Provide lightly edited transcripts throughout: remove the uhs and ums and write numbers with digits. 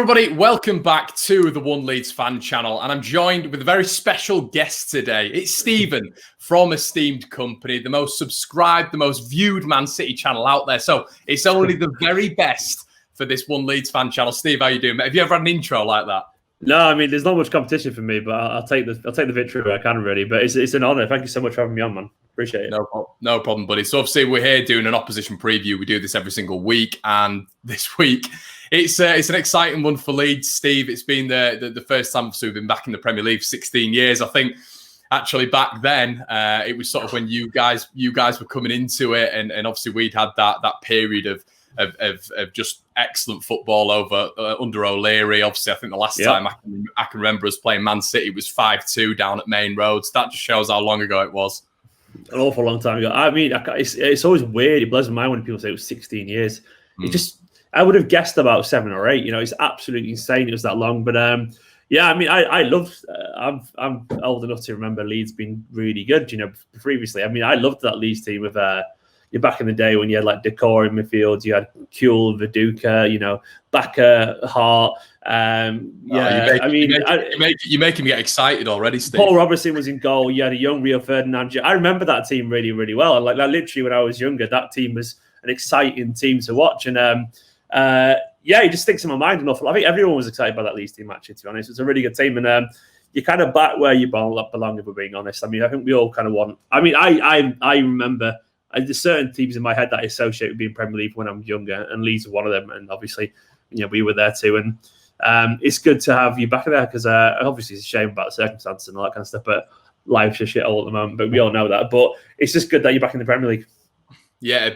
everybody, welcome back to the One Leeds Fan Channel, and I'm joined with a very special guest today. It's Stephen from Esteemed Kompany, the most subscribed, the most viewed Man City channel out there. So it's only the very best for this One Leeds Fan Channel. Steve, how you doing, mate? Have you ever had an intro like that? No, I mean, there's not much competition for me, but I'll take the victory where I can, really. But it's an honour. Thank you so much for having me on, man. Appreciate it. No problem, buddy. So obviously we're here doing an opposition preview. We do this every single week, and this week it's an exciting one for Leeds, Steve. It's been the first time we've been back in the Premier League for 16 years. I think actually back then it was sort of when you guys were coming into it, and obviously we'd had that period of just excellent football under O'Leary. Obviously, I think the last time I can remember us playing Man City was 5-2 down at Main Roads. That just shows how long ago it was. An awful long time ago. I mean, it's always weird. It blows my mind when people say it was 16 years. I would have guessed about 7 or 8. You know, it's absolutely insane it was that long. But yeah, I mean, I love. I'm old enough to remember Leeds being really good. You know, previously. I mean, I loved that Leeds team with. Back in the day when you had like Decor in midfield, you had Kuhl, Viduka, you know, Bakker, Hart. You're making me get excited already, Steve. Paul Robertson was in goal. You had a young Rio Ferdinand. I remember that team really, really well. Like literally when I was younger, that team was an exciting team to watch. And it just sticks in my mind an awful lot. I think everyone was excited by that Leeds team, actually, to be honest. It's a really good team. And you're kind of back where you belong, if we're being honest. I mean, I think we all kind of want. I mean, I remember. There's certain teams in my head that I associate with being Premier League when I'm younger, and Leeds are one of them. And obviously, you know, we were there too. And it's good to have you back there because obviously it's a shame about the circumstances and all that kind of stuff. But life's a shithole at the moment. But we all know that. But it's just good that you're back in the Premier League. Yeah, it'd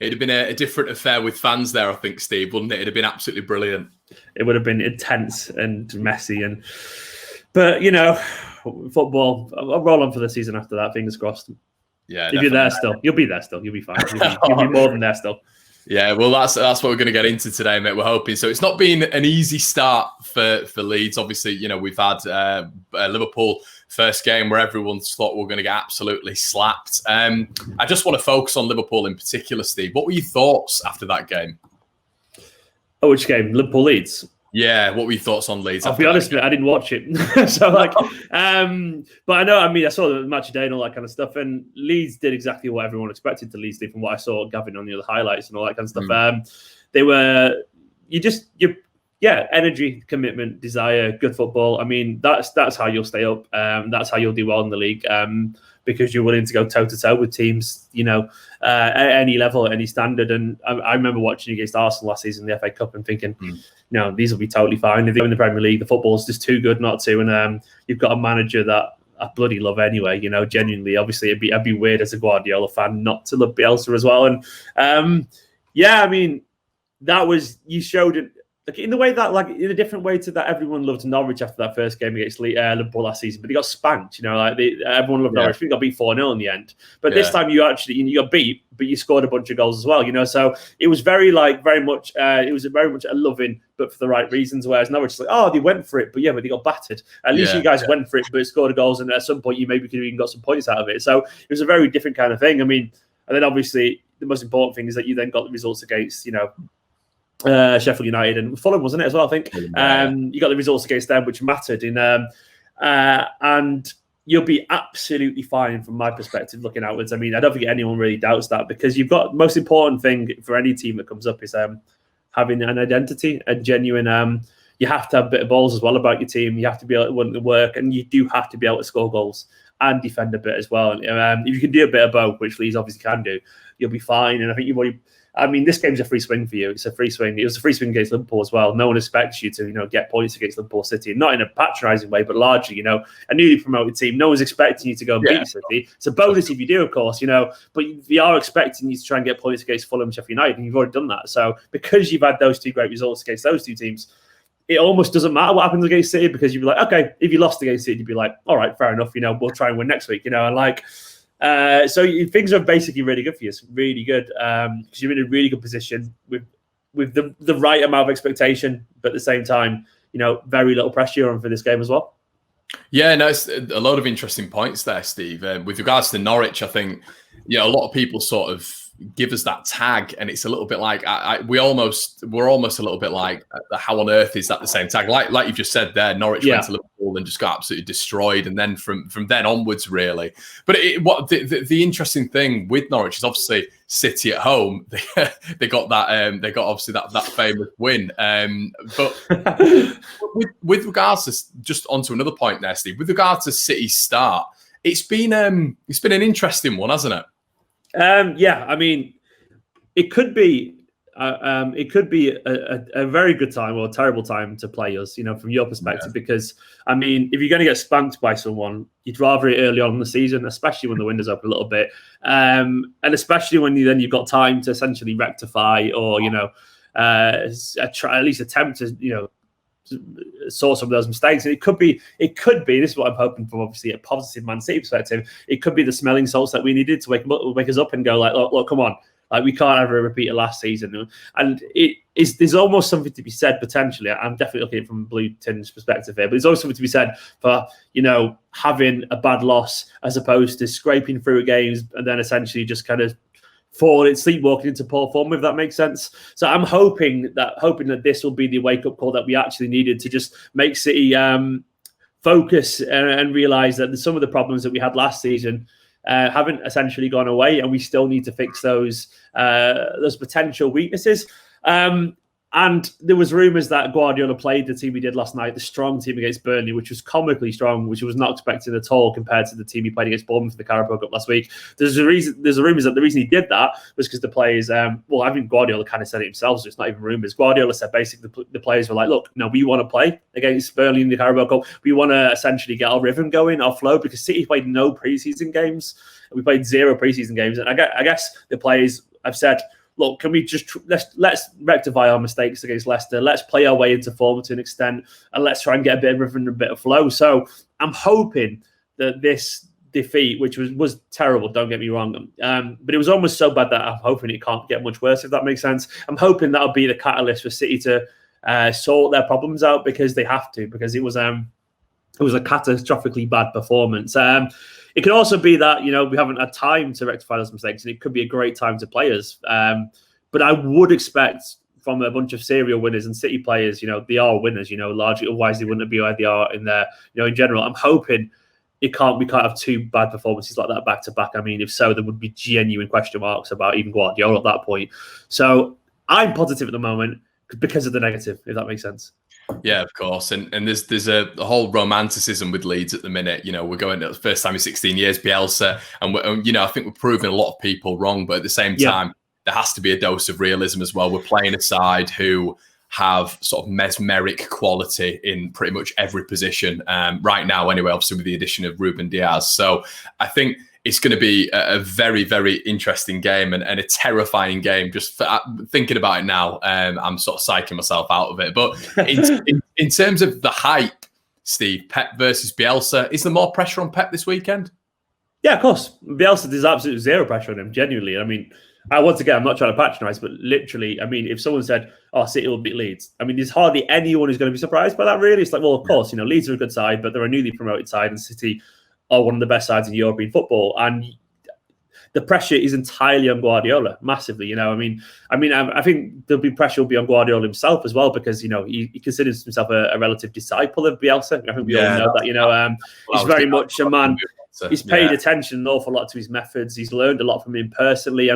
have been a different affair with fans there, I think, Steve, wouldn't it? It'd have been absolutely brilliant. It would have been intense and messy, but you know, football. I'll roll on for the season after that. Fingers crossed. Yeah, if you're there still, you'll be there still. You'll be fine. You'll be more than there still. Yeah, well, that's what we're going to get into today, mate. We're hoping. So it's not been an easy start for Leeds. Obviously, you know, we've had Liverpool first game where everyone thought we were going to get absolutely slapped. I just want to focus on Liverpool in particular, Steve. What were your thoughts after that game? Oh, which game? Liverpool Leeds. Yeah, what were your thoughts on Leeds? I'll be honest, I didn't watch it. So, but I know, I mean, I saw the match today and all that kind of stuff, and Leeds did exactly what everyone expected to Leeds do from what I saw Gavin on the other highlights and all that kind of stuff. They were, energy, commitment, desire, good football. I mean, that's how you'll stay up. That's how you'll do well in the league. Because you're willing to go toe-to-toe with teams, you know, at any level, at any standard. And I remember watching against Arsenal last season in the FA Cup and thinking, no, these will be totally fine. If they're in the Premier League, the football's just too good not to. And you've got a manager that I bloody love anyway, you know, genuinely. Obviously, I'd be weird as a Guardiola fan not to love Bielsa as well. And, I mean, that was, you showed it. In the way that, like, in a different way to that, everyone loved Norwich after that first game against Liverpool last season, but they got spanked. You know, like everyone loved Norwich. I think they got beat 4-0 in the end. But this time you got beat, but you scored a bunch of goals as well. You know, so it was very much a loving, but for the right reasons. Whereas Norwich, like, they went for it, but they got battered. At least you guys went for it, but scored goals, and at some point you maybe could have even got some points out of it. So it was a very different kind of thing. I mean, and then obviously the most important thing is that you then got the results against, you know, Sheffield United and Fulham, wasn't it, as well, I think? You got the results against them, which mattered. And you'll be absolutely fine from my perspective looking outwards. I mean, I don't think anyone really doubts that, because you've got, most important thing for any team that comes up is having an identity, a genuine, you have to have a bit of balls as well about your team. You have to be able to work, and you do have to be able to score goals and defend a bit as well. If you can do a bit of both, which Leeds obviously can do, you'll be fine. And I think you've already, I mean, this game's a free swing for you. It's a free swing. It was a free swing against Liverpool as well. No one expects you to, you know, get points against Liverpool City, not in a patronising way, but largely, you know, a newly promoted team. No one's expecting you to go and beat City. It's a bonus if you do, of course, you know, but we are expecting you to try and get points against Fulham and Sheffield United, and you've already done that. So because you've had those two great results against those two teams, it almost doesn't matter what happens against City, because you'd be like, okay, if you lost against City, you'd be like, all right, fair enough, you know, we'll try and win next week, you know, and like. So things are basically really good for you. It's really good because you're in a really good position with the right amount of expectation, but at the same time, you know, very little pressure on for this game as well. Yeah, no, it's a lot of interesting points there, Steve. With regards to Norwich, I think, a lot of people sort of give us that tag, and it's a little bit like we're almost a little bit like, how on earth is that the same tag? Like you've just said there, Norwich went to Liverpool and just got absolutely destroyed, and then from then onwards, really. But the interesting thing with Norwich is obviously City at home. They got that obviously that famous win. But with regards to, just onto another point there, Steve, with regards to City's start, it's been an interesting one, hasn't it? Yeah, I mean, it could be a very good time or a terrible time to play us, from your perspective, because, I mean, if you're going to get spanked by someone, you'd rather it early on in the season, especially when the window's open a little bit, and especially when you've got time to essentially rectify or, at least attempt to, sort some of those mistakes. And it could be, this is what I'm hoping for, obviously, a positive Man City perspective. It could be the smelling salts that we needed to wake us up and go like, look, come on. Like, we can't have a repeat of last season. And there's almost something to be said, potentially. I'm definitely looking at it from Blue Tin's perspective here, but there's always something to be said for, having a bad loss as opposed to scraping through games and then essentially just kind of sleepwalking into poor form, if that makes sense. So I'm hoping that this will be the wake-up call that we actually needed to just make City focus and realise that some of the problems that we had last season haven't essentially gone away, and we still need to fix those potential weaknesses. And there was rumours that Guardiola played the team he did last night, the strong team against Burnley, which was comically strong, which was not expected at all compared to the team he played against Bournemouth in the Carabao Cup last week. There's rumours that the reason he did that was because the players, I think Guardiola kind of said it himself, so it's not even rumours. Guardiola said basically the players were like, look, no, we want to play against Burnley in the Carabao Cup. We want to essentially get our rhythm going, our flow, because City played no preseason games. We played 0 preseason games. And I guess the players have said, look, can we just let's rectify our mistakes against Leicester? Let's play our way into form to an extent, and let's try and get a bit of rhythm and a bit of flow. So I'm hoping that this defeat, which was terrible, don't get me wrong, but it was almost so bad that I'm hoping it can't get much worse, if that makes sense. I'm hoping that'll be the catalyst for City to sort their problems out, because they have to, because it was a catastrophically bad performance. It could also be that, we haven't had time to rectify those mistakes, and it could be a great time to play us. But I would expect from a bunch of serial winners and City players, they are winners, largely, otherwise they wouldn't be where they are in their, in general. I'm hoping we can't have 2 bad performances like that back to back. I mean, if so, there would be genuine question marks about even Guardiola at that point. So I'm positive at the moment because of the negative, if that makes sense. Yeah, of course. And there's a whole romanticism with Leeds at the minute. We're going to the first time in 16 years, Bielsa. And, I think we're proving a lot of people wrong. But at the same time, there has to be a dose of realism as well. We're playing a side who have sort of mesmeric quality in pretty much every position right now, anyway, obviously with the addition of Ruben Diaz. So I think it's going to be a very, very interesting game and a terrifying game. Just thinking about it now, I'm sort of psyching myself out of it. But in terms of the hype, Steve, Pep versus Bielsa, is there more pressure on Pep this weekend? Yeah, of course. Bielsa, there's absolutely 0 pressure on him, genuinely. I mean, once again, I'm not trying to patronise, but literally, I mean, if someone said, City will beat Leeds, I mean, there's hardly anyone who's going to be surprised by that, really. It's like, well, of course, Leeds are a good side, but they're a newly promoted side, and City are one of the best sides in European football, and the pressure is entirely on Guardiola, massively. I think there'll be pressure will be on Guardiola himself as well, because he considers himself a relative disciple of Bielsa. I think we all know that. He's very much a man. He's paid attention an awful lot to his methods. He's learned a lot from him personally.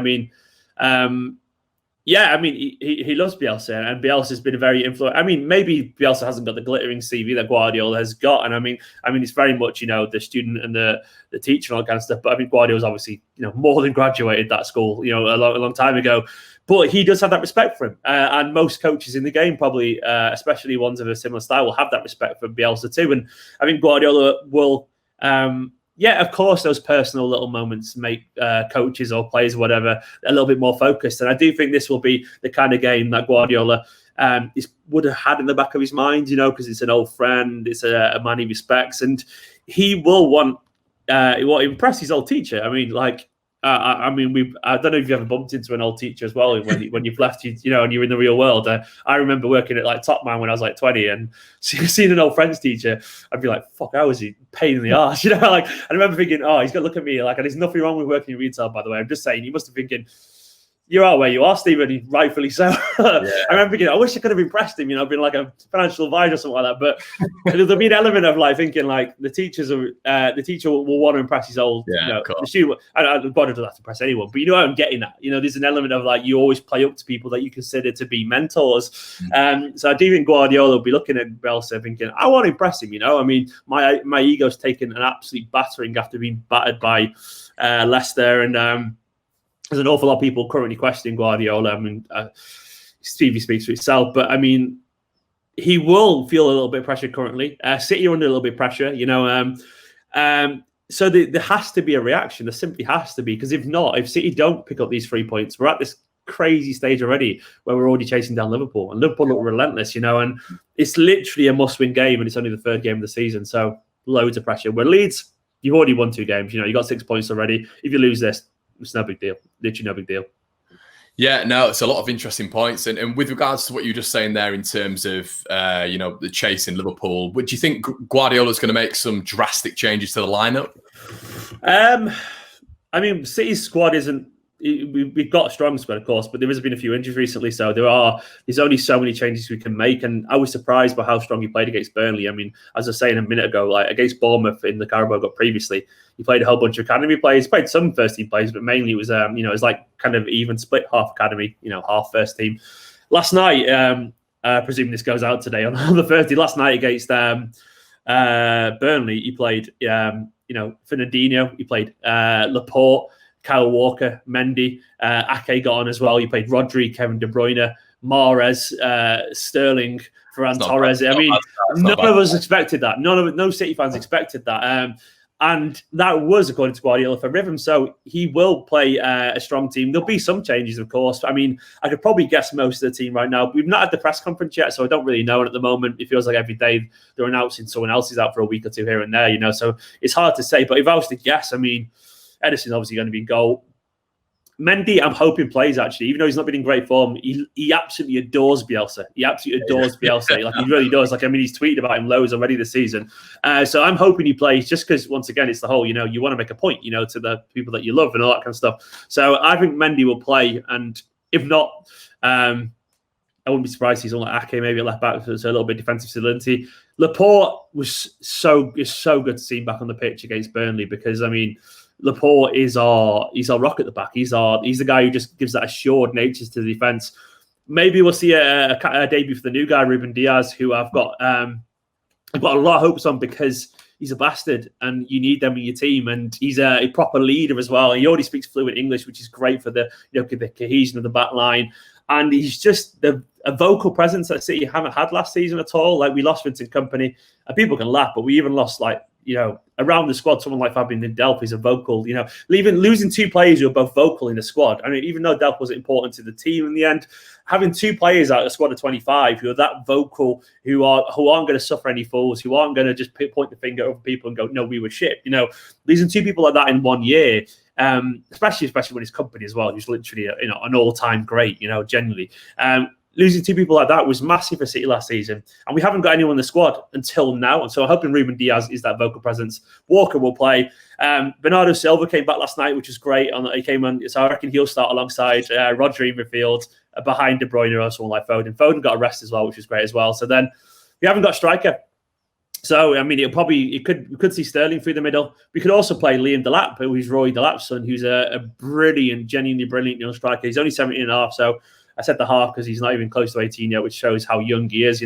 He loves Bielsa, and Bielsa's been a very influential. I mean, maybe Bielsa hasn't got the glittering CV that Guardiola has got, and I mean, it's very much the student and the teacher and all that kind of stuff. But I mean, Guardiola's obviously more than graduated that school, a long time ago. But he does have that respect for him, and most coaches in the game probably, especially ones of a similar style, will have that respect for Bielsa too. And I think Guardiola will. Of course, those personal little moments make coaches or players or whatever a little bit more focused. And I do think this will be the kind of game that Guardiola would have had in the back of his mind, because it's an old friend, it's a man he respects, and he will want to impress his old teacher. I mean, I don't know if you ever bumped into an old teacher as well when you've left, and you're in the real world. I remember working at Top Man when I was 20, and seeing an old French teacher, I'd be like, "Fuck, how was he pain in the arse?" I remember thinking, "Oh, he's got to look at me like." And there's nothing wrong with working in retail, by the way. I'm just saying, he must have thinking, you are where you are, Stephen, rightfully so. I remember thinking, I wish I could have impressed him, been like a financial advisor or something like that. But there'll be an element of like thinking like the teacher will want to impress his old, the student. And God doesn't have to impress anyone, but I'm getting that. There's an element of like you always play up to people that you consider to be mentors. So I do think Guardiola will be looking at Bielsa thinking, I want to impress him. My ego's taken an absolute battering after being battered by Leicester and. There's an awful lot of people currently questioning Guardiola. Stevie speaks for itself, but he will feel a little bit of pressure currently. City are under a little bit of pressure, so there has to be a reaction. There simply has to be, because if City don't pick up these 3 points, we're at this crazy stage already where we're already chasing down Liverpool, and Liverpool look relentless, and it's literally a must-win game, and it's only the third game of the season, so loads of pressure. Where Leeds, you've already won 2 games. You got 6 points already. If you lose this, it's no big deal. Literally no big deal. Yeah, no, it's a lot of interesting points. And with regards to what you were just saying there in terms of, the chase in Liverpool, would you think Guardiola's going to make some drastic changes to the lineup? City's squad isn't... We've got a strong squad, of course, but there has been a few injuries recently, so there's only so many changes we can make. And I was surprised by how strong he played against Burnley. As I was saying a minute ago, like against Bournemouth in the Carabao Cup previously, he played a whole bunch of academy players. He played some first team players, but mainly it was it was like kind of even split, half academy, half first team. Last night, presuming this goes out today on the Thursday. Last night against Burnley, he played Fernandinho, he played Laporte, Kyle Walker, Mendy, Ake got on as well. You played Rodri, Kevin De Bruyne, Mahrez, Sterling, Ferran Torres. None of us expected that. No City fans expected that. And that was, according to Guardiola, for rhythm. So he will play a strong team. There'll be some changes, of course. I could probably guess most of the team right now. We've not had the press conference yet, so I don't really know. And at the moment, it feels like every day they're announcing someone else is out for a week or two here and there, So it's hard to say. But if I was to guess, Edison's obviously going to be in goal. Mendy, I'm hoping plays actually, even though he's not been in great form. He absolutely adores Bielsa. He Bielsa. Like he really does. He's tweeted about him loads already this season. So I'm hoping he plays, just because once again it's the whole, you want to make a point, to the people that you love and all that kind of stuff. So I think Mendy will play, and if not, I wouldn't be surprised he's on like Ake maybe at left back, so a little bit defensive solidity. Laporte was so good to see him back on the pitch against Burnley, because Laporte is our rock at the back. He's the guy who just gives that assured nature to the defense. Maybe we'll see a debut for the new guy, Ruben Diaz, who I've got a lot of hopes on, because he's a bastard and you need them in your team, and he's a proper leader as well. He already speaks fluent English, which is great for the the cohesion of the back line. And he's just a vocal presence that City haven't had last season at all. Like, we lost Vincent Kompany, and people can laugh, but we even lost around the squad, someone like Fabian Delph is a vocal, losing 2 players who are both vocal in the squad. Even though Delph wasn't important to the team in the end, having 2 players out of a squad of 25 who are that vocal, who aren't going to suffer any fools, who aren't going to just point the finger over people and go, no, we were shit. Losing 2 people like that in 1 year, especially when it's Kompany as well, who's literally an all-time great, genuinely. Losing 2 people like that was massive for City last season, and we haven't got anyone in the squad until now. And so I'm hoping Ruben Diaz is that vocal presence. Walker will play. Bernardo Silva came back last night, which was great. He came on, so I reckon he'll start alongside Rodri in midfield, behind De Bruyne or someone like Foden. Foden got a rest as well, which was great as well. So then we haven't got a striker. So we could see Sterling through the middle. We could also play Liam Delap, who's Roy Delap's son, who's a brilliant, genuinely brilliant young striker. He's only 17 and a half, so I said the half because he's not even close to 18 yet, which shows how young he is,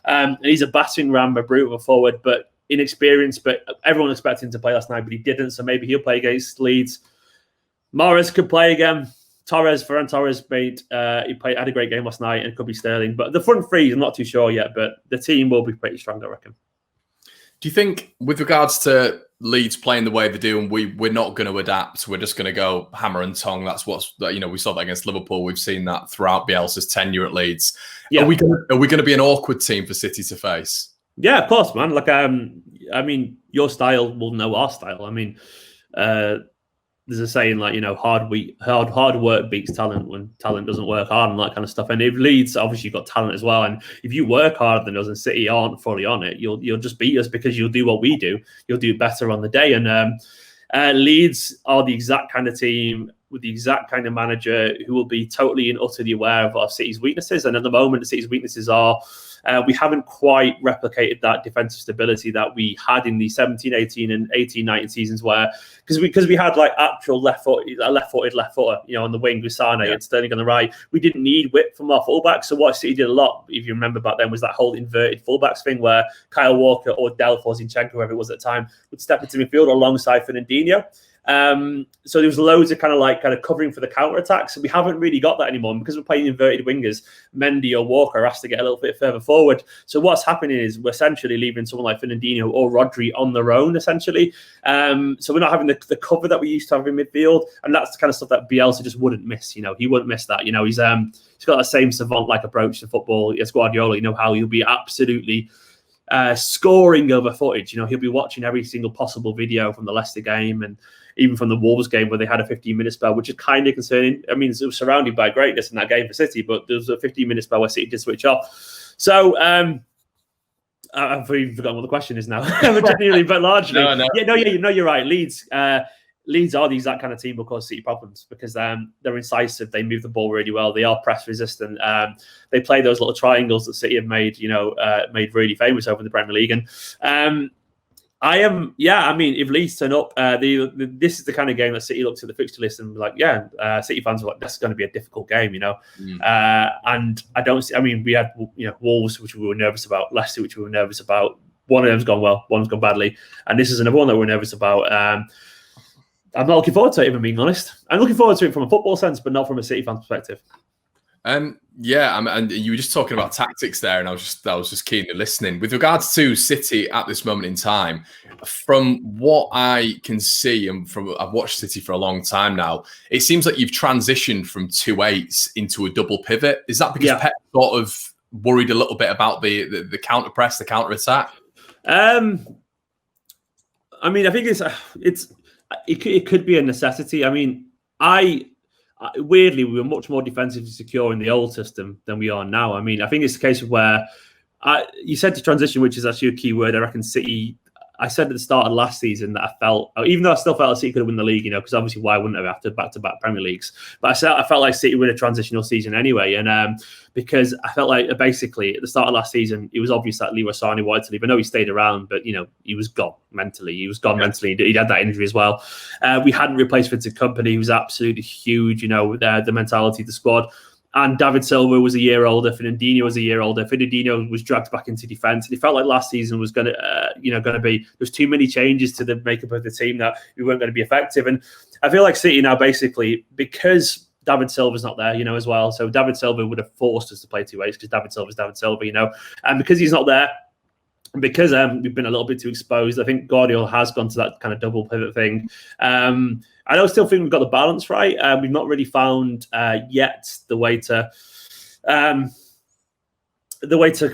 And he's a battering ram, a brutal forward, but inexperienced. But everyone expected him to play last night, but he didn't. So maybe he'll play against Leeds. Mahrez could play again. Ferran Torres had a great game last night, and it could be Sterling. But the front three, I'm not too sure yet, but the team will be pretty strong, I reckon. Do you think, with regards to Leeds playing the way they do, and we're not going to adapt, we're just going to go hammer and tong? That's we saw that against Liverpool. We've seen that throughout Bielsa's tenure at Leeds. Yeah. Are we going to be an awkward team for City to face? Yeah, of course, man. Your style will know our style. There's a saying hard work beats talent when talent doesn't work hard and that kind of stuff. And if Leeds, obviously, you've got talent as well, and if you work harder than us and City aren't fully on it, you'll just beat us, because you'll do what we do. You'll do better on the day. And Leeds are the exact kind of team with the exact kind of manager who will be totally and utterly aware of our City's weaknesses. And at the moment, the City's weaknesses are we haven't quite replicated that defensive stability that we had in the 17-18 and 18-19 seasons, where because we had like actual left-footed left footer, on the wing with Sane and Sterling on the right. We didn't need width from our fullbacks. So what City did a lot, if you remember back then, was that whole inverted fullbacks thing where Kyle Walker or Delph or Zinchenko, whoever it was at the time, would step into midfield alongside Fernandinho. So there was loads of kind of covering for the counter attacks. So we haven't really got that anymore. And because we're playing inverted wingers, Mendy or Walker are asked to get a little bit further forward. So what's happening is we're essentially leaving someone like Fernandinho or Rodri on their own, essentially. So we're not having the cover that we used to have in midfield, and that's the kind of stuff that Bielsa just wouldn't miss. He wouldn't miss that. He's got that same savant-like approach to football as Guardiola. How he'll be absolutely scoring over footage. He'll be watching every single possible video from the Leicester game and even from the Wolves game where they had a 15-minute spell, which is kind of concerning. I mean, it was surrounded by greatness in that game for City, but there was a 15-minute spell where City did switch off. So I've even forgotten what the question is now. But largely, no. You're right. Leeds are the exact kind of team will cause City problems because they're incisive. They move the ball really well. They are press resistant. They play those little triangles that City have made, made really famous over in the Premier League. And if Leeds turn up, this is the kind of game that City looks at the fixture list and be like, City fans are like, this is going to be a difficult game, And I don't see. I mean, we had Wolves, which we were nervous about, Leicester, which we were nervous about. One of them's gone well, one's gone badly, and this is another one that we're nervous about. I'm not looking forward to it, if I'm being honest. I'm looking forward to it from a football sense, but not from a City fan perspective. And you were just talking about tactics there, and I was just keen to listening. With regards to City at this moment in time, from what I can see, and I've watched City for a long time now, it seems like you've transitioned from 2-8s into a double pivot. Is that because Pep sort of worried a little bit about the counter press, the counter attack? I mean, I think it could be a necessity. I mean, weirdly, we were much more defensively secure in the old system than we are now. I mean, I think it's a case of where you said to transition, which is actually a key word. I reckon City. I said at the start of last season that I felt, even though I still felt like City could have won the league, because obviously why wouldn't have after back-to-back Premier Leagues? But I felt like City were in a transitional season anyway, and because I felt like basically at the start of last season, it was obvious that Leroy Sané wanted to leave. I know he stayed around, but he was gone mentally. He mentally. He had that injury as well. We hadn't replaced Vincent Kompany, who was absolutely huge. With the mentality of the squad. And David Silva was a year older. Fernandinho was a year older. Fernandinho was dragged back into defence, and it felt like last season was going to be. There's too many changes to the makeup of the team that we weren't going to be effective. And I feel like City now, basically, because David Silva's not there, as well. So David Silva would have forced us to play 2-8s because David Silva's David Silva, and because he's not there. Because we've been a little bit too exposed, I think Guardiola has gone to that kind of double pivot thing. I don't still think we've got the balance right. We've not really found yet the way to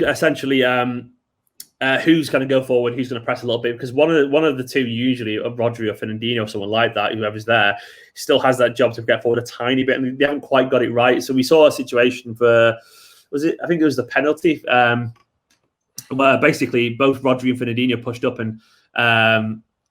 essentially who's going to go forward, who's going to press a little bit. Because one of the two, usually Rodri or Fernandinho or someone like that, whoever's there, still has that job to get forward a tiny bit, and they haven't quite got it right. So we saw a situation I think it was the penalty. Where basically both Rodri and Fernandinho pushed up, and I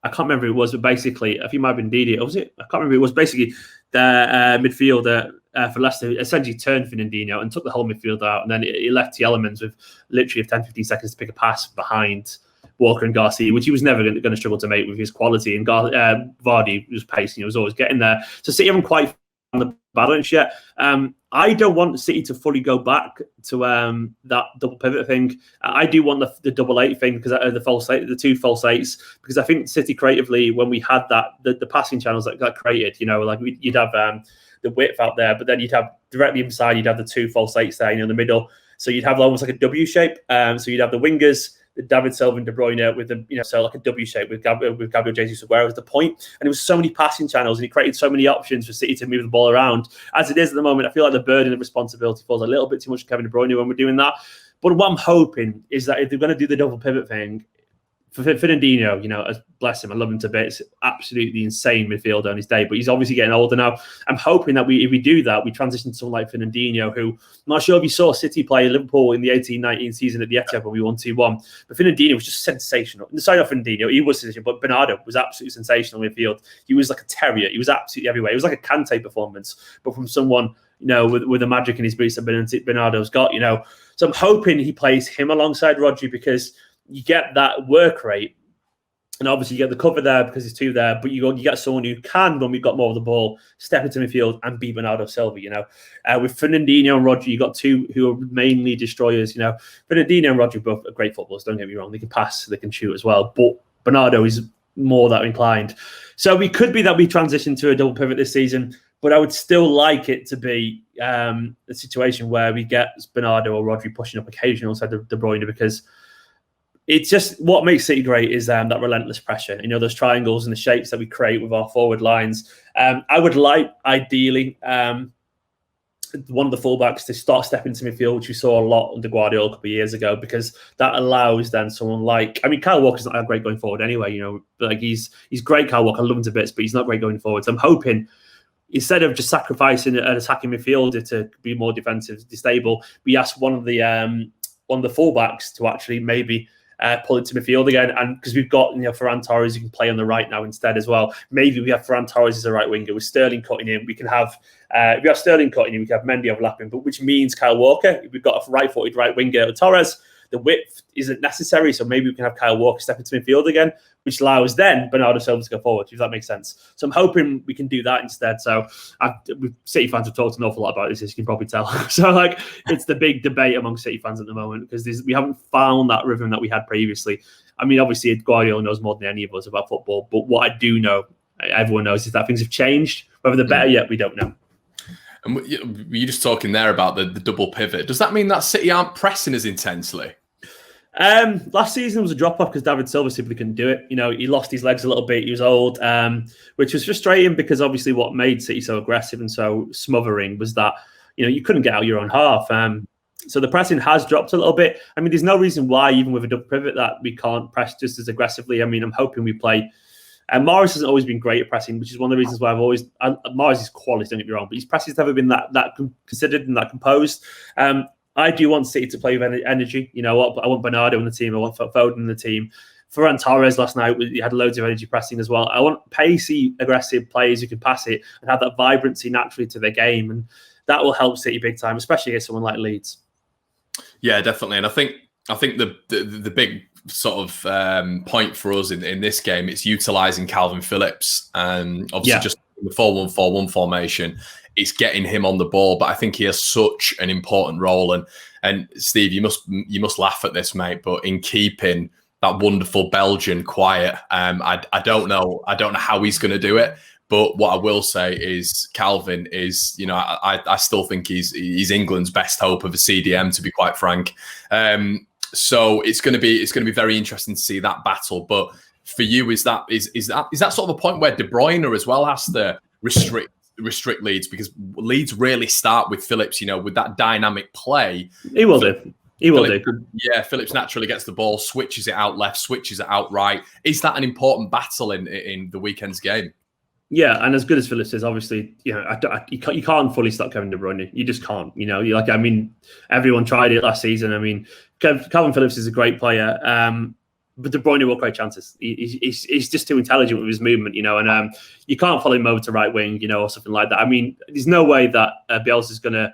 can't remember who it was, but basically, I think it might have been Didi. I can't remember. It was basically the midfielder for Leicester essentially turned Fernandinho and took the whole midfield out, and then it left Tielemans with literally 10-15 seconds to pick a pass behind Walker and Garcia, which he was never going to struggle to make with his quality. And Vardy was pacing; he was always getting there. So City haven't quite found the balance yet. I don't want City to fully go back to that double pivot thing. I do want the double 8 thing because the two false 8s, because I think City creatively, when we had that the passing channels that got created, you'd have the width out there, but then you'd have directly inside, you'd have the two false 8s there, in the middle. So you'd have almost like a W shape. So you'd have the wingers, the David Silva and De Bruyne with the, so like a W shape with Gabriel Jesus Aguero as the point. And it was so many passing channels, and it created so many options for City to move the ball around. As it is at the moment, I feel like the burden of responsibility falls a little bit too much to Kevin De Bruyne when we're doing that. But what I'm hoping is that if they're going to do the double pivot thing, For Fernandinho, bless him, I love him to bits. Absolutely insane midfielder on his day, but he's obviously getting older now. I'm hoping that if we do that, we transition to someone like Fernandinho, who I'm not sure if you saw City play Liverpool in the 18-19 season at the Etihad when we won 2-1. But Fernandinho was just sensational. Sorry, not Fernandinho, he was sensational, but Bernardo was absolutely sensational in midfield. He was like a terrier. He was absolutely everywhere. It was like a Kante performance, but from someone with the magic in his boots that Bernardo's got. So I'm hoping he plays him alongside Rodri, because you get that work rate, and obviously you get the cover there because there's two there, but you get someone who can, when we've got more of the ball, step into midfield and beat Bernardo Silva. With Fernandinho and Rodri, you got two who are mainly destroyers. Fernandinho and Rodri both are great footballers. Don't get me wrong; they can pass, they can shoot as well. But Bernardo is more that inclined. So we could be that we transition to a double pivot this season, but I would still like it to be a situation where we get Bernardo or Rodri pushing up occasionally alongside De Bruyne, because it's just what makes City great is that relentless pressure. Those triangles and the shapes that we create with our forward lines. I would like, ideally, one of the fullbacks to start stepping into midfield, which we saw a lot under Guardiola a couple of years ago, because that allows then someone like, Kyle Walker's not that great going forward anyway. He's great, Kyle Walker. I love him to bits, but he's not great going forward. So I'm hoping, instead of just sacrificing an attacking midfielder to be more defensive, stable, we ask one of the fullbacks to actually maybe pull it to midfield again, and because we've got Ferran Torres who can play on the right now instead as well. Maybe we have Ferran Torres as a right winger with Sterling cutting in. We can have if we have Sterling cutting in, we can have Mendy overlapping, but which means Kyle Walker. We've got a right-footed right winger with Torres. The width isn't necessary, so maybe we can have Kyle Walker step into midfield again, which allows then Bernardo Silva to go forward, if that makes sense. So I'm hoping we can do that instead. So City fans have talked an awful lot about this, as you can probably tell. So it's the big debate among City fans at the moment, because we haven't found that rhythm that we had previously. Obviously Guardiola knows more than any of us about football, but what I do know, everyone knows, is that things have changed. Whether they're better yet, we don't know. And you're just talking there about the double pivot. Does that mean that City aren't pressing as intensely? Last season was a drop off because David Silva simply couldn't do it. He lost his legs a little bit. He was old, which was frustrating, because obviously what made City so aggressive and so smothering was that you couldn't get out your own half. So the pressing has dropped a little bit. There's no reason why, even with a double pivot, that we can't press just as aggressively. I'm hoping we play. And Morris hasn't always been great at pressing, which is one of the reasons why Morris is quality, don't get me wrong, but his pressing's never been that considered and that composed. I do want City to play with energy. I want Bernardo in the team. I want Foden in the team. Ferran Torres last night, he had loads of energy pressing as well. I want pacey, aggressive players who can pass it and have that vibrancy naturally to their game. And that will help City big time, especially against someone like Leeds. Yeah, definitely. And I think the big sort of point for us in this game, it's utilising Calvin Phillips. Obviously, just the 4-1-4-1 formation, it's getting him on the ball, but I think he has such an important role. And Steve, you must laugh at this, mate, but in keeping that wonderful Belgian quiet, I don't know how he's going to do it. But what I will say is Calvin is, I still think he's England's best hope of a CDM, to be quite frank. So it's going to be very interesting to see that battle. But for you, is that sort of a point where De Bruyne as well has to restrict Leeds, because Leeds really start with Phillips, with that dynamic play. He will do. Yeah, Phillips naturally gets the ball, switches it out left, switches it out right. Is that an important battle in the weekend's game? Yeah, and as good as Phillips is, obviously, you can't fully stop Kevin De Bruyne. You just can't. Everyone tried it last season. Calvin Phillips is a great player, but De Bruyne will create chances. He's just too intelligent with his movement, and you can't follow him over to right wing, or something like that. There's no way that Bielsa's going to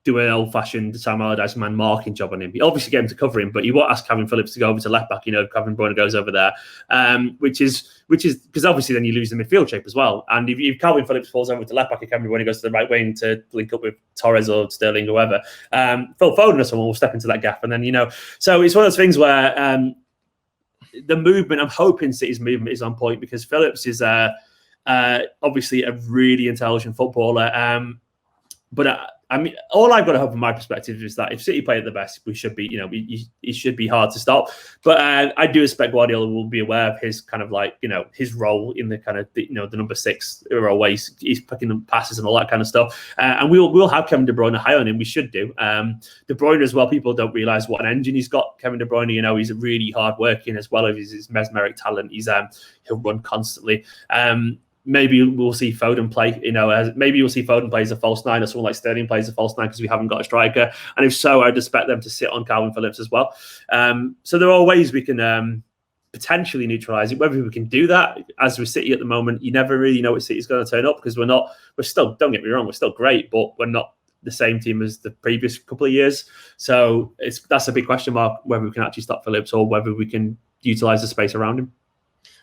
do an old-fashioned Sam Allardyce man marking job on him. He obviously get him to cover him, but you won't ask Kevin Phillips to go over to left back. Kevin De Bruyne goes over there, which is because obviously then you lose the midfield shape as well. And if Calvin Phillips falls over to left back and Kevin De Bruyne goes to the right wing to link up with Torres or Sterling or whoever, Phil Foden or someone will step into that gap, and then So it's one of those things where the movement. I'm hoping City's movement is on point, because Phillips is obviously a really intelligent footballer, but I mean, all I've got to hope from my perspective is that if City play at the best, we should be, he should be hard to stop. But I do expect Guardiola will be aware of his kind of like, his role in the kind of, the number 6 role where he's picking the passes and all that kind of stuff. And we'll have Kevin De Bruyne high on him. We should do. De Bruyne as well, people don't realise what an engine he's got. Kevin De Bruyne, he's really hard working as well as his mesmeric talent. He'll run constantly. Maybe we'll see Foden play, maybe we'll see Foden play as a false 9 or someone like Sterling plays as a false 9 because we haven't got a striker. And if so, I'd expect them to sit on Calvin Phillips as well. So there are ways we can potentially neutralise it. Whether we can do that, as with City at the moment, you never really know what City's going to turn up because we're still, don't get me wrong, we're still great, but we're not the same team as the previous couple of years. So that's a big question mark, whether we can actually stop Phillips or whether we can utilise the space around him.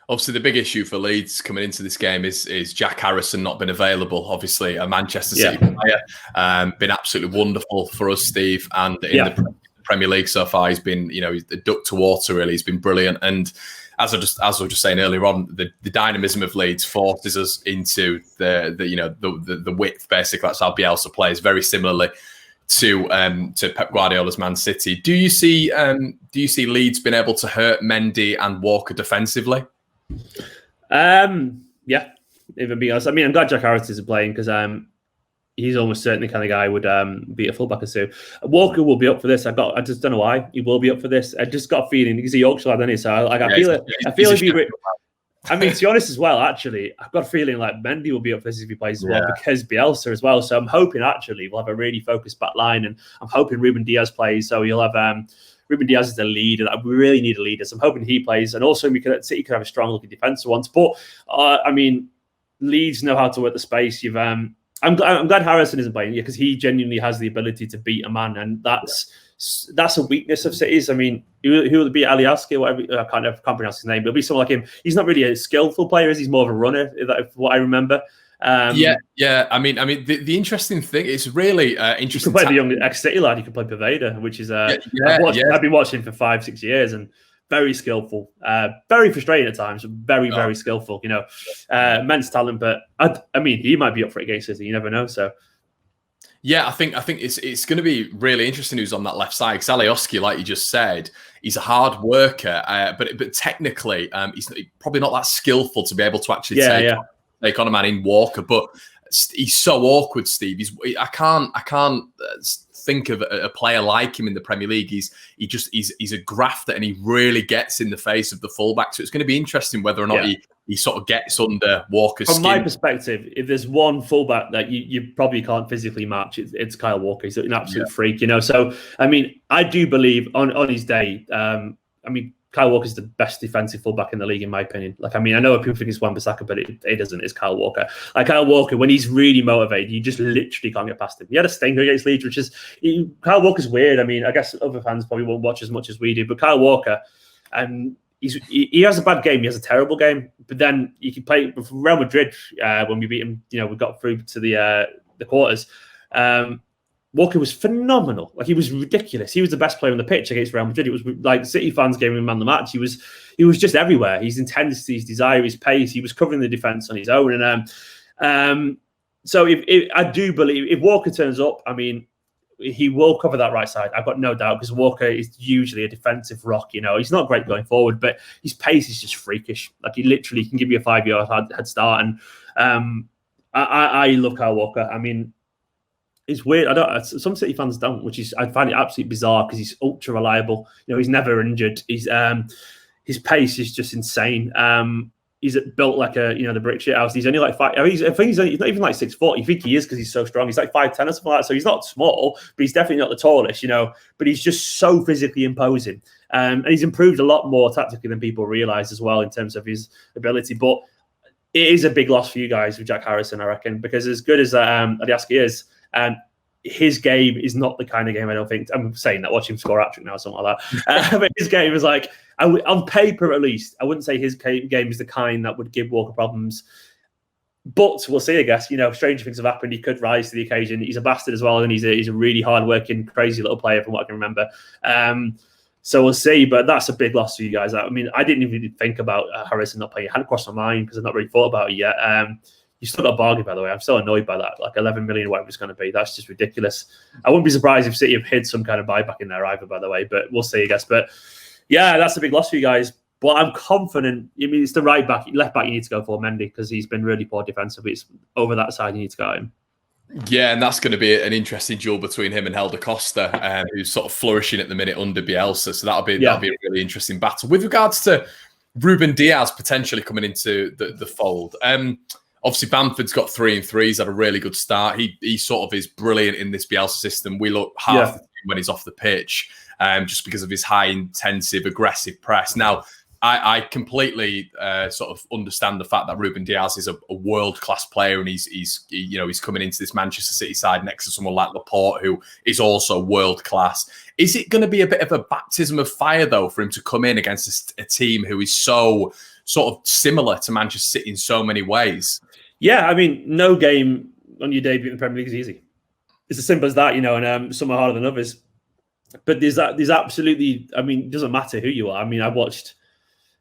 Obviously, the big issue for Leeds coming into this game is Jack Harrison not been available. Obviously, a Manchester City player, been absolutely wonderful for us, Steve. And in the Premier League so far, he's been, he's a duck to water. Really, he's been brilliant. And as I was just saying earlier on, the dynamism of Leeds forces us into the width. Basically, that's how Bielsa plays very similarly to Pep Guardiola's Man City. Do you see Leeds being able to hurt Mendy and Walker defensively? Yeah, if I'm being honest. I mean, I'm glad Jack Harrison is playing because he's almost certainly the kind of guy who would be a fullback or two. Walker will be up for this. I just don't know why he will be up for this. I just got a feeling he's a Yorkshire lad, isn't he? So I feel it. I mean, to be honest as well, actually, I've got a feeling like Mendy will be up for this if he plays as well because Bielsa as well. So I'm hoping actually we'll have a really focused back line, and I'm hoping Ruben Diaz plays. So you'll have Ruben Diaz is the leader. We really need a leader. So I'm hoping he plays. And also City could have a strong looking defensive once. But I mean, Leeds know how to work the space. I'm glad Harrison isn't playing because he genuinely has the ability to beat a man. And that's a weakness of City's. I mean, who will be Alioski, whatever, I can't pronounce his name, but it'll be someone like him. He's not really a skillful player, he's more of a runner, what I remember. I mean, the interesting thing is really interesting. You can play the young ex-City lad. You can play Poveda, which is I've been watching for 5-6 years, and very skillful, very frustrating at times, very skillful. Immense talent, but I mean, he might be up for it against City. You never know. So. Yeah, I think it's going to be really interesting who's on that left side. Because Alioski, like you just said, he's a hard worker, but technically, he's probably not that skillful to be able to actually take on a man in Walker. But he's so awkward, Steve. I can't think of a player like him in the Premier League. He's a grafter, and he really gets in the face of the fullback. So it's going to be interesting whether or not he sort of gets under Walker's skin. From my perspective, if there's one fullback that you probably can't physically match, it's Kyle Walker. He's an absolute freak, So, I mean, I do believe on his day, Kyle Walker is the best defensive fullback in the league, in my opinion. I know people think it's Wan-Bissaka, but it doesn't. It's Kyle Walker. Kyle Walker, when he's really motivated, you just literally can't get past him. He had a stinker against Leeds, Kyle Walker's weird. I mean, I guess other fans probably won't watch as much as we do, but Kyle Walker, he has a bad game. He has a terrible game, but then you can play with Real Madrid when we beat him. We got through to the quarters. Walker was phenomenal. He was ridiculous. He was the best player on the pitch against Real Madrid. It was like City fans gave him man of the match. He was just everywhere. His intensity, his desire, his pace. He was covering the defense on his own. And so I do believe if Walker turns up, I mean, he will cover that right side. I've got no doubt because Walker is usually a defensive rock. He's not great going forward, but his pace is just freakish. He literally can give you a 5-yard head start. And I love Kyle Walker. I mean, it's weird. Some City fans don't, I find it absolutely bizarre because he's ultra reliable. He's never injured. His pace is just insane. He's built like the brick shit house. He's only like 5. I think he's not even like 6'4". You think he is because he's so strong. He's like 5'10" or something like that. So he's not small, but he's definitely not the tallest, But he's just so physically imposing. And he's improved a lot more tactically than people realise as well in terms of his ability. But it is a big loss for you guys with Jack Harrison, I reckon, because as good as Alioski is, his game is not the kind of game I don't think. I'm saying that, watch him score a hat-trick now or something like that. But his game is like, on paper at least, I wouldn't say his game is the kind that would give Walker problems. But we'll see, I guess. Stranger things have happened. He could rise to the occasion. He's a bastard as well, and he's a really hard-working, crazy little player from what I can remember. So we'll see, but that's a big loss for you guys. I mean, I didn't even think about Harrison not playing. It hadn't crossed my mind because I've not really thought about it yet. You still got a bargain, by the way. I'm so annoyed by that. Like 11 million, whatever it's going to be. That's just ridiculous. I wouldn't be surprised if City have hid some kind of buyback in there either, by the way. But we'll see, I guess. But yeah, that's a big loss for you guys. But I'm confident. I mean, it's the left back you need to go for, Mendy, because he's been really poor defensively. It's over that side you need to go at him. Yeah, and that's going to be an interesting duel between him and Helder Costa, who's sort of flourishing at the minute under Bielsa. So that'll be a really interesting battle. With regards to Ruben Diaz potentially coming into the fold, obviously Bamford's got 3 and 3. He's had a really good start. He sort of is brilliant in this Bielsa system. We look half the team when he's off the pitch, just because of his high intensive aggressive press. Now, I completely sort of understand the fact that Ruben Diaz is a world-class player, and he's coming into this Manchester City side next to someone like Laporte, who is also world-class. Is it going to be a bit of a baptism of fire, though, for him to come in against a team who is so sort of similar to Manchester City in so many ways? Yeah, I mean, no game on your debut in the Premier League is easy. It's as simple as that, and some are harder than others. But there's absolutely, I mean, it doesn't matter who you are. I mean, I watched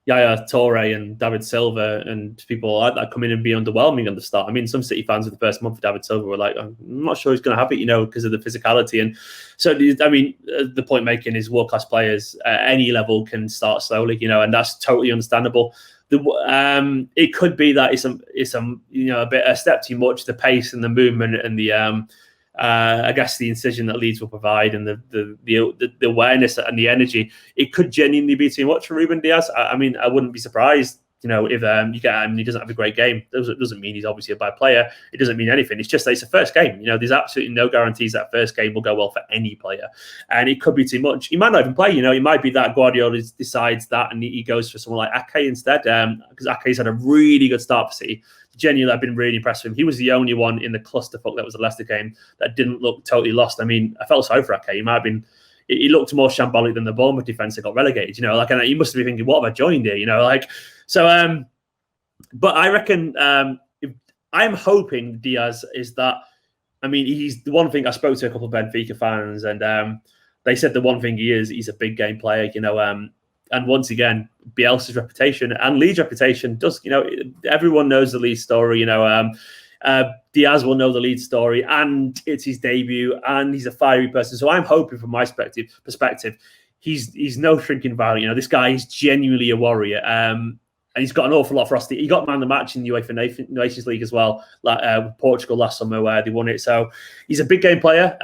Yaya Toure and David Silva and people like that come in and be underwhelming at the start. I mean, some City fans with the first month of David Silva were like, I'm not sure he's going to have it, because of the physicality. And so, I mean, the point making is world-class players at any level can start slowly, and that's totally understandable. It could be that it's a step too much, the pace and the movement and the I guess the incision that Leeds will provide and the awareness and the energy, it could genuinely be too much for Ruben Diaz. I mean, I wouldn't be surprised, if you get him and he doesn't have a great game. It doesn't mean he's obviously a bad player. It doesn't mean anything. It's just that it's a first game. There's absolutely no guarantees that first game will go well for any player. And it could be too much. He might not even play, It might be that Guardiola decides that and he goes for someone like Ake instead, because Ake's had a really good start for City. Genuinely, I've been really impressed with him. He was the only one in the clusterfuck that was the Leicester game that didn't look totally lost. I mean, I felt sorry for Ake. He might have been. He looked more shambolic than the Bournemouth defence that got relegated. And he must be thinking, "What have I joined here?" So. But I reckon I'm hoping Diaz is that. I mean, he's the one thing. I spoke to a couple of Benfica fans, and they said the one thing he's a big game player. And once again, Bielsa's reputation and Leeds' reputation does, everyone knows the Leeds story, Diaz will know the Leeds story, and it's his debut, and he's a fiery person. So I'm hoping from my perspective, he's no shrinking valley. This guy is genuinely a warrior. And he's got an awful lot for us. He got man of the match in the UEFA Nations League as well, like Portugal last summer where they won it. So he's a big game player,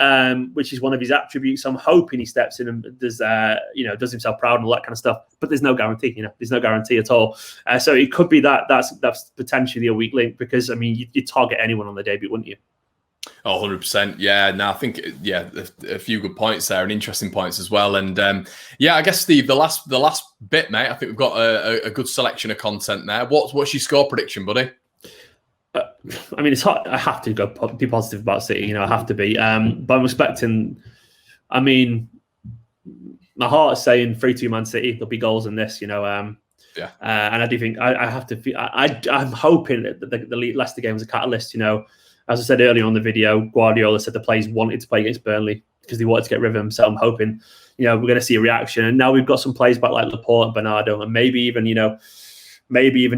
which is one of his attributes. I'm hoping he steps in and does himself proud and all that kind of stuff. But there's no guarantee, there's no guarantee at all. So it could be that's potentially a weak link because, I mean, you target anyone on the debut, wouldn't you? Oh, 100%. Yeah, no, I think, a few good points there and interesting points as well. And I guess, Steve, the last bit, mate, I think we've got a good selection of content there. What's your score prediction, buddy? I mean, it's hard. I have to be positive about City, I have to be. But I'm expecting, I mean, my heart is saying 3-2 Man City. There'll be goals in this, and I do think I have to. I'm hoping that the Leicester game was a catalyst, As I said earlier on the video, Guardiola said the players wanted to play against Burnley because they wanted to get rid of him. So I'm hoping, we're going to see a reaction. And now we've got some players back like Laporte and Bernardo, and maybe even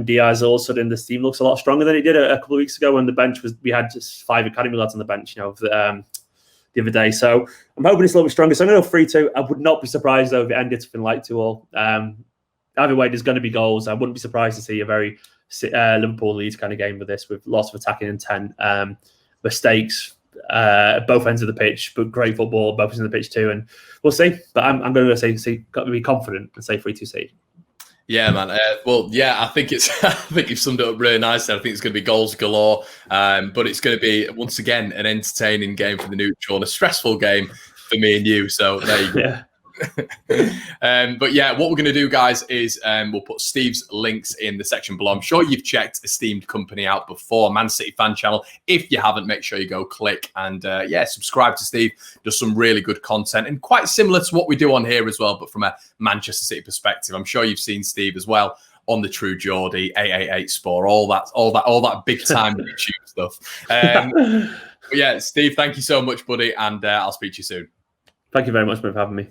Diaz. All of a sudden, this team looks a lot stronger than it did a couple of weeks ago when the bench we had just 5 academy lads on the bench, the other day. So I'm hoping it's a little bit stronger. So I'm going to go 3-2. I would not be surprised though if it ended something like 2-2. Either way, there's going to be goals. I wouldn't be surprised to see a very Liverpool Leeds kind of game with this, with lots of attacking intent, mistakes at both ends of the pitch, but great football both ends of the pitch too. And we'll see. But I'm going to say got to be confident and say 3-2 seed. Yeah, man. I think you've summed it up really nicely. I think it's going to be goals galore, but it's going to be once again an entertaining game for the neutral and a stressful game for me and you. So there you go. Yeah. But yeah, what we're going to do, guys, is we'll put Steve's links in the section below. I'm sure you've checked Esteemed Kompany out before, Man City Fan Channel. If you haven't, make sure you go click and subscribe to Steve. Does some really good content and quite similar to what we do on here as well, but from a Manchester City perspective. I'm sure you've seen Steve as well on the True Geordie, 888 Sport, all that big time YouTube stuff. But yeah, Steve, thank you so much, buddy, and I'll speak to you soon. Thank you very much for having me.